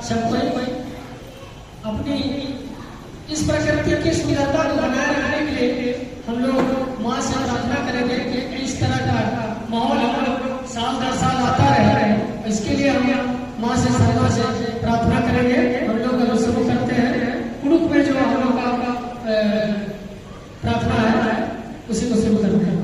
सब कोई अपनी इस प्रकृति की सुंदरता को बनाए रखने के लिए हम लोग माँ से प्रार्थना करेंगे कि इस तरह का माहौल हम लोग साल दर साल आता रहे। इसके लिए हम माँ से शर्मा से प्रार्थना करेंगे। हम लोग शुरू करते हैं कुड़ुक में जो हम लोग का प्रार्थना है उसी को शुरू करते हैं।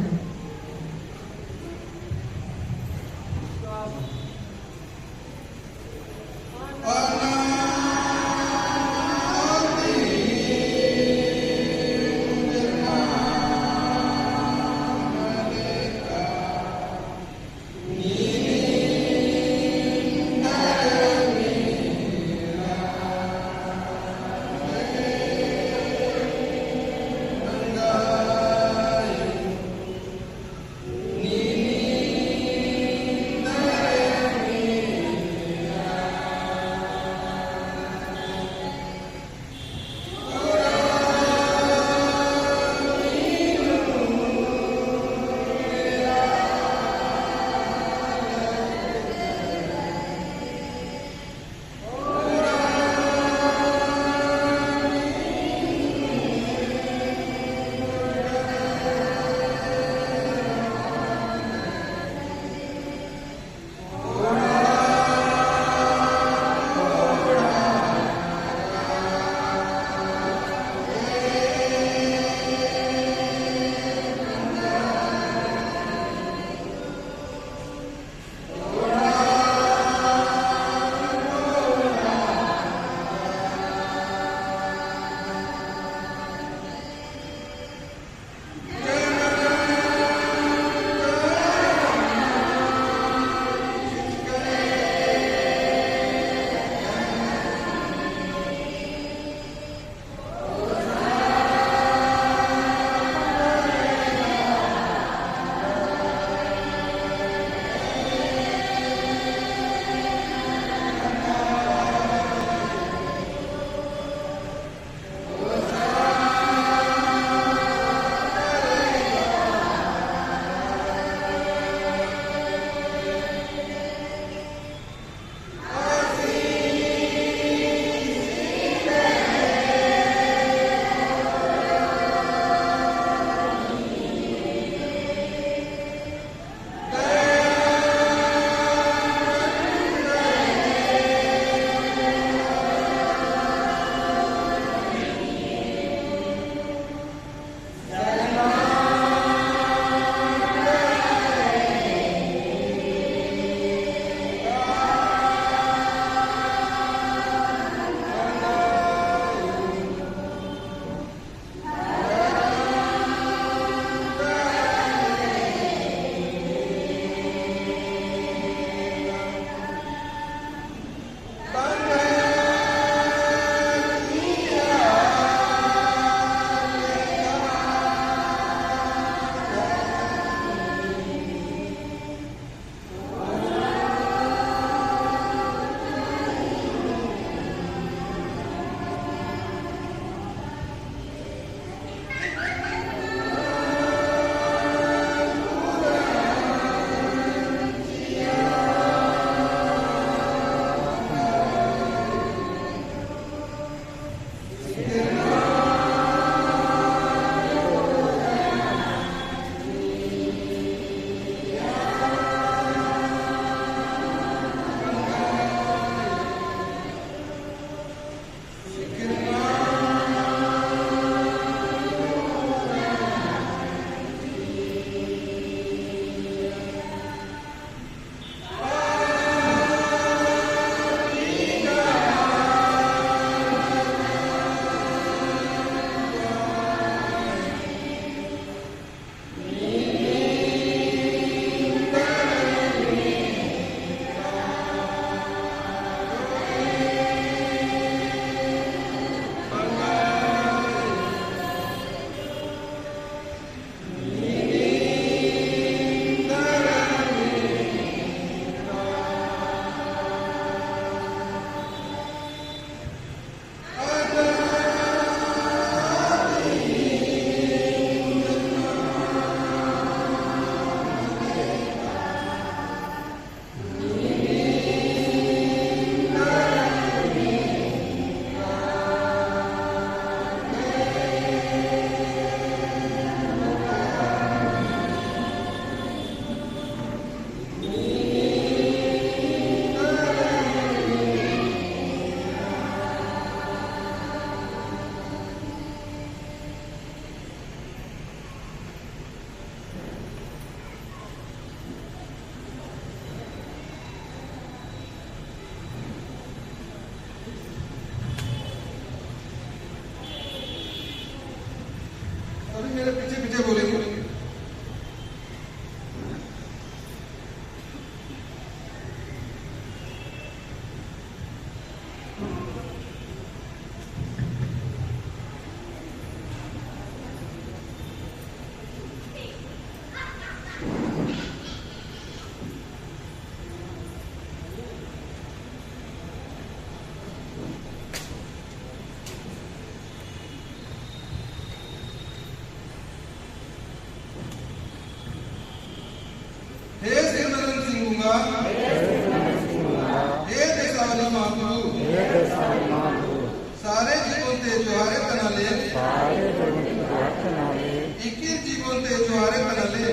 ते जोहारे कनाले सारे जगत नाले इक्कीस जीवन ते जोहारे कनाले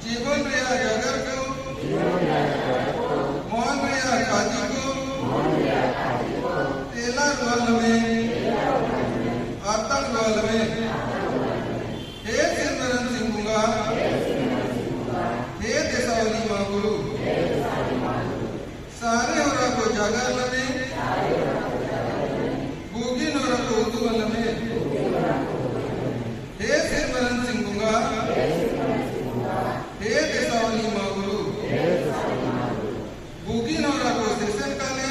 जीवन रिया जगर को मोहन रिया काजी को तेला ग्वाल में आतंक ग्वाल में हे सिमरन सिंहुगा हे देसावली माँ गुरु सारे होरा को जागर में बूगी नोरा को उदुवल में हे सिमरन सिंहुगा हे देसावली माँ गुरु बूगी नोरा को सेशन काले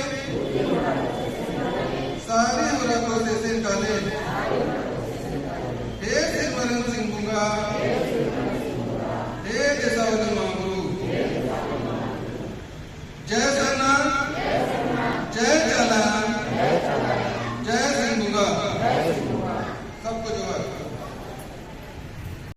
सारे होरा को सेशन काले हे सिमरन सिंहुगा हे देसावली